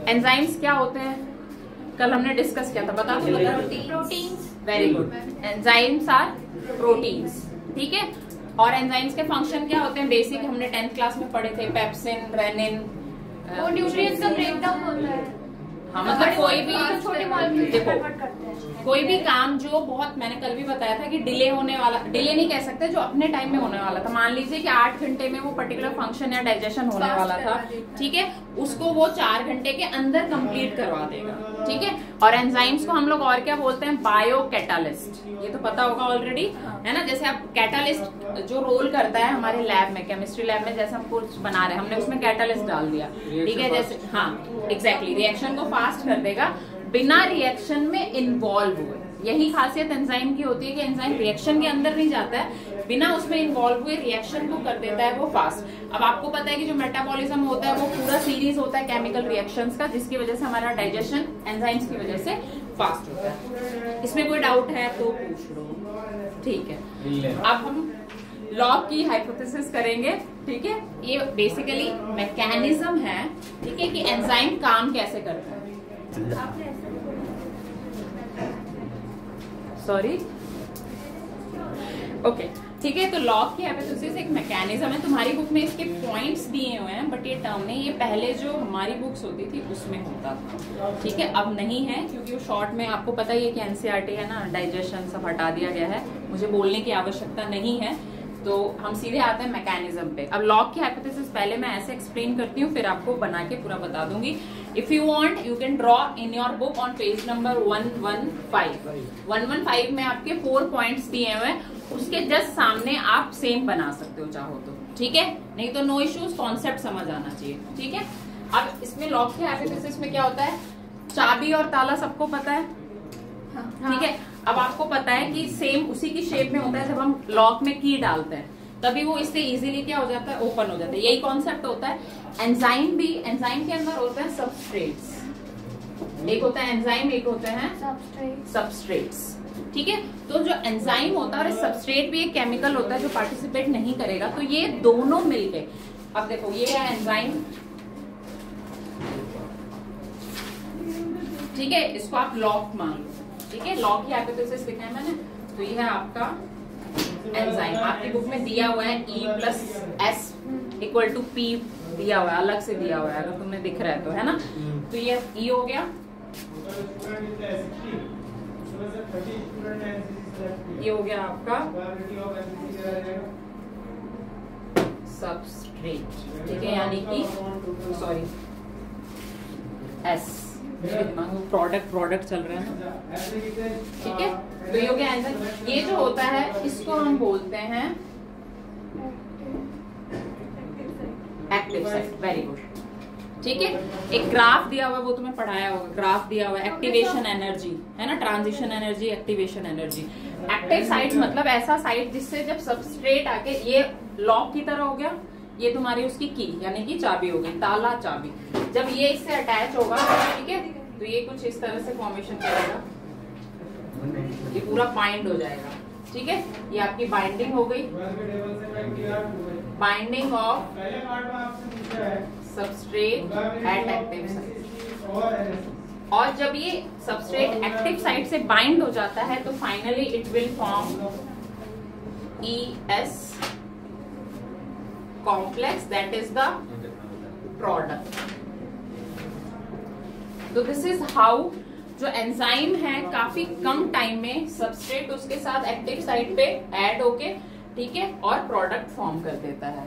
Enzymes क्या होते हैं, कल हमने डिस्कस किया था, बता दो। Proteins. Very good, enzymes are proteins, ठीक है। और एंजाइम्स के फंक्शन क्या होते हैं, बेसिक हमने 10th क्लास में पढ़े थे, पेप्सिन, रेनिन, वो न्यूट्रिएंट्स का ब्रेकडाउन होता है। हाँ, मतलब कोई भी छोटे मॉलिक्यूल देखो, कन्वर्ट करते हैं। कोई भी काम जो बहुत, मैंने कल भी बताया था कि डिले होने वाला, डिले नहीं कह सकते, जो अपने टाइम में होने वाला था, मान लीजिए कि 8 घंटे में वो पर्टिकुलर फंक्शन या डाइजेशन होने वाला था, ठीक है, उसको वो 4 घंटे के अंदर कंप्लीट करवा देगा, ठीक है। और एंजाइम्स को हम लोग और क्या बोलते हैं, बायो कैटालिस्ट, ये तो पता होगा ऑलरेडी, है ना। जैसे आप कैटालिस्ट जो रोल करता है हमारे लैब में, केमिस्ट्री लैब में, जैसे हम कुछ बना रहे हैं, हमने उसमें कैटालिस्ट डाल दिया, ठीक है, जैसे हाँ एग्जैक्टली, रिएक्शन को फास्ट कर देगा बिना रिएक्शन में इन्वॉल्व हुए। यही खासियत एंजाइम की होती है कि एंजाइम रिएक्शन के अंदर नहीं जाता है, बिना उसमें इन्वॉल्व हुए रिएक्शन को कर देता है वो फास्ट। अब आपको पता है कि जो मेटाबॉलिज्म होता है वो पूरा सीरीज होता है केमिकल रिएक्शंस का, जिसकी वजह से हमारा डाइजेशन एंजाइम्स की वजह से फास्ट होता है। इसमें कोई डाउट है तो पूछ लो, ठीक है। अब हम लॉग की हाइपोथेसिस करेंगे, ठीक है। ये बेसिकली मैकेनिज्म है, ठीक है, कि एंजाइम काम कैसे करता है। सॉरी, ओके, ठीक है। तो लॉग की हाइपोथेसिस एक मैकेनिज्म है, तुम्हारी बुक में इसके पॉइंट्स दिए हुए हैं, बट ये टर्म नहीं, ये पहले जो हमारी बुक्स होती थी उसमें होता था, ठीक है, अब नहीं है, क्योंकि वो शॉर्ट में आपको पता ही है कि एनसीईआरटी है ना, डाइजेशन सब हटा दिया गया है, मुझे बोलने की आवश्यकता नहीं है, तो हम सीधे आते हैं मैकेनिज्म पे। अब लॉग की हाइपोथेसिस पहले मैं ऐसे एक्सप्लेन करती हूँ, फिर आपको बना के पूरा बता दूंगी। If you want you can draw in your book on page number 115। 115 में आपके 4 पॉइंट्स दिए हुए हैं, उसके जस्ट सामने आप सेम बना सकते हो चाहो तो, ठीक है, नहीं तो नो इश्यूज, कॉन्सेप्ट समझ आना चाहिए, ठीक है। अब इसमें लॉग की हाइपोथेसिस में क्या होता है, चाबी और ताला सबको पता है, ठीक है। अब आपको पता है कि सेम उसी की शेप में होता है, जब हम लॉक में की डालते हैं तभी वो इससे इजीली क्या हो जाता है, ओपन हो जाता है, यही कॉन्सेप्ट होता है। एंजाइम भी, एंजाइम के अंदर होते हैं सबस्ट्रेट्स, एक होता है एंजाइम, एक होते हैं सबस्ट्रेट्स, ठीक है। तो जो एंजाइम होता है और सबस्ट्रेट भी एक केमिकल होता है जो पार्टिसिपेट नहीं करेगा, तो ये दोनों मिलके, अब देखो ये है एंजाइम, ठीक है, इसको आप लॉक मान लो, ठीक है, लॉग की हाइपोथेसिस लिखा है मैंने, तो ये है आपका एंजाइम, आपकी बुक में दिया हुआ है E+S = P दिया हुआ है, अलग से दिया हुआ है, अगर तुम्हें दिख रहा है तो, है ना। तो ये E हो गया, ये हो गया आपका सबस्ट्रेट, ठीक है, यानी कि सॉरी S, प्रोडक्ट चल रहा है ना, ठीक है। तो ये हो गया एंजाइम। ये जो होता है इसको हम बोलते हैं एक्टिव साइट, वेरी गुड, ठीक है। एक ग्राफ दिया हुआ है, वो तुम्हें पढ़ाया होगा, ग्राफ दिया हुआ है, एक्टिवेशन एनर्जी है ना, transition energy, activation energy. Active site मतलब ऐसा साइट जिससे जब सबस्ट्रेट आके, ये लॉक की तरह हो गया, ये तुम्हारी उसकी की यानी कि चाबी हो गई, ताला चाबी, जब ये इससे अटैच होगा, ठीक है, तो ये कुछ इस तरह से फॉर्मेशन करेगा, ये पूरा बाइंड हो जाएगा, ठीक है, ये आपकी बाइंडिंग हो गई, binding of substrate at active site. और जब ये सबस्ट्रेट एक्टिव साइट से बाइंड हो जाता है तो finally it will form ES complex, that is the product. तो दिस इज हाउ जो एंजाइम है काफी कम टाइम में सबस्ट्रेट उसके साथ एक्टिव साइट पे ऐड होके, ठीक है, और प्रोडक्ट फॉर्म कर देता है।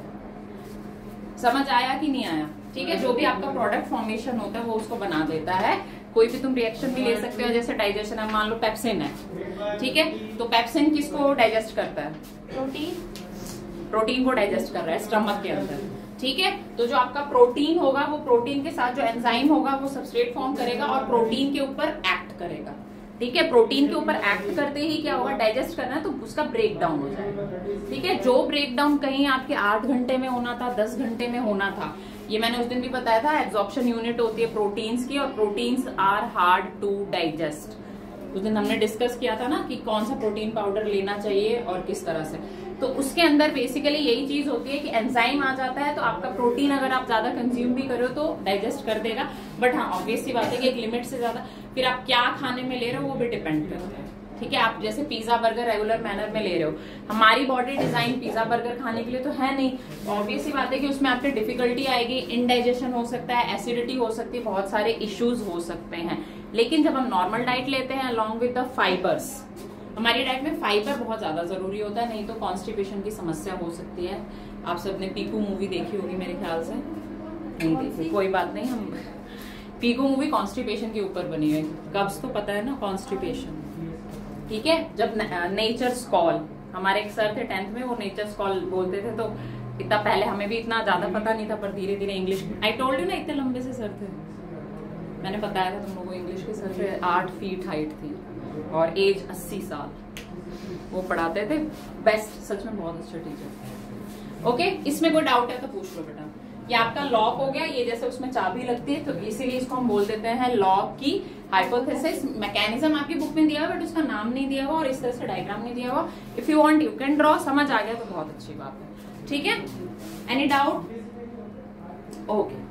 समझ आया कि नहीं आया, ठीक है। जो भी आपका प्रोडक्ट फॉर्मेशन होता है वो उसको बना देता है। कोई भी तुम रिएक्शन भी ले सकते हो, जैसे डाइजेशन है, मान लो पेप्सिन है, ठीक है, तो पेप्सिन किसको डाइजेस्ट करता है, प्रोटीन को डाइजेस्ट कर रहा है स्टमक के अंदर, ठीक है। तो जो आपका प्रोटीन होगा, वो प्रोटीन के साथ जो एंजाइम होगा वो सबस्ट्रेट फॉर्म करेगा और प्रोटीन के ऊपर एक्ट करेगा, ठीक है। प्रोटीन के ऊपर एक्ट करते ही क्या होगा, डाइजेस्ट करना है तो उसका ब्रेक डाउन हो जाएगा, ठीक है। जो ब्रेक डाउन कहीं आपके 8 घंटे में होना था, 10 घंटे में होना था, ये मैंने उस दिन भी बताया था, एब्जॉर्प्शन यूनिट होती है प्रोटीन्स की, और proteins are hard to digest, उस दिन हमने डिस्कस किया था ना कि कौन सा प्रोटीन पाउडर लेना चाहिए और किस तरह से। तो उसके अंदर बेसिकली यही चीज होती है कि एंजाइम आ जाता है, तो आपका प्रोटीन अगर आप ज्यादा कंज्यूम भी करो तो डाइजेस्ट कर देगा। बट हाँ, ऑब्वियस सी बात है कि एक लिमिट से ज्यादा फिर आप क्या खाने में ले रहे हो वो भी डिपेंड करता है। ठीक है, आप जैसे पिज्जा बर्गर रेगुलर मैनर में ले रहे हो, हमारी बॉडी डिजाइन पिज्जा बर्गर खाने के लिए तो है नहीं। ऑब्वियस सी बात है कि उसमें आपकी डिफिकल्टी आएगी, इनडाइजेशन हो सकता है, एसिडिटी हो सकती है, बहुत सारे इश्यूज हो सकते हैं। लेकिन जब हम नॉर्मल डाइट लेते हैं अलॉन्ग विद द फाइबर्स, हमारी डाइट में फाइबर बहुत ज्यादा जरूरी होता है, नहीं तो कॉन्स्टिपेशन की समस्या हो सकती है। आप सबने पीकू मूवी देखी होगी मेरे ख्याल से, नहीं देखी, कोई बात नहीं। हम पीकू मूवी कॉन्स्टिपेशन के ऊपर बनी है, कब्ज तो पता है ना, कॉन्स्टिपेशन। ठीक है, जब नेचर्स कॉल, हमारे एक सर थे 10th में, वो नेचर्स कॉल बोलते थे, तो इतना पहले हमें भी इतना ज्यादा पता नहीं था, पर धीरे धीरे इंग्लिश, आई टोल्ड यू ना इतने लंबे से सर थे, मैंने बताया था तुम लोगों को, इंग्लिश के सर थे, 8 फीट हाइट थी और एज 80 साल, वो पढ़ाते थे, बेस्ट, सच में बहुत अच्छे टीचर। ओके, इसमें कोई डाउट है तो पूछ लो बेटा। ये आपका लॉक हो गया, ये जैसे उसमें चाबी लगती है, तो इसीलिए इसको हम बोल देते हैं लॉक की हाइपोथेसिस। मैकेनिज्म आपकी बुक में दिया हुआ, बट उसका नाम नहीं दिया हुआ और इस तरह से डायग्राम नहीं दिया हुआ। If you want you can draw, समझ आ गया तो बहुत अच्छी बात है। ठीक है, एनी डाउट? ओके।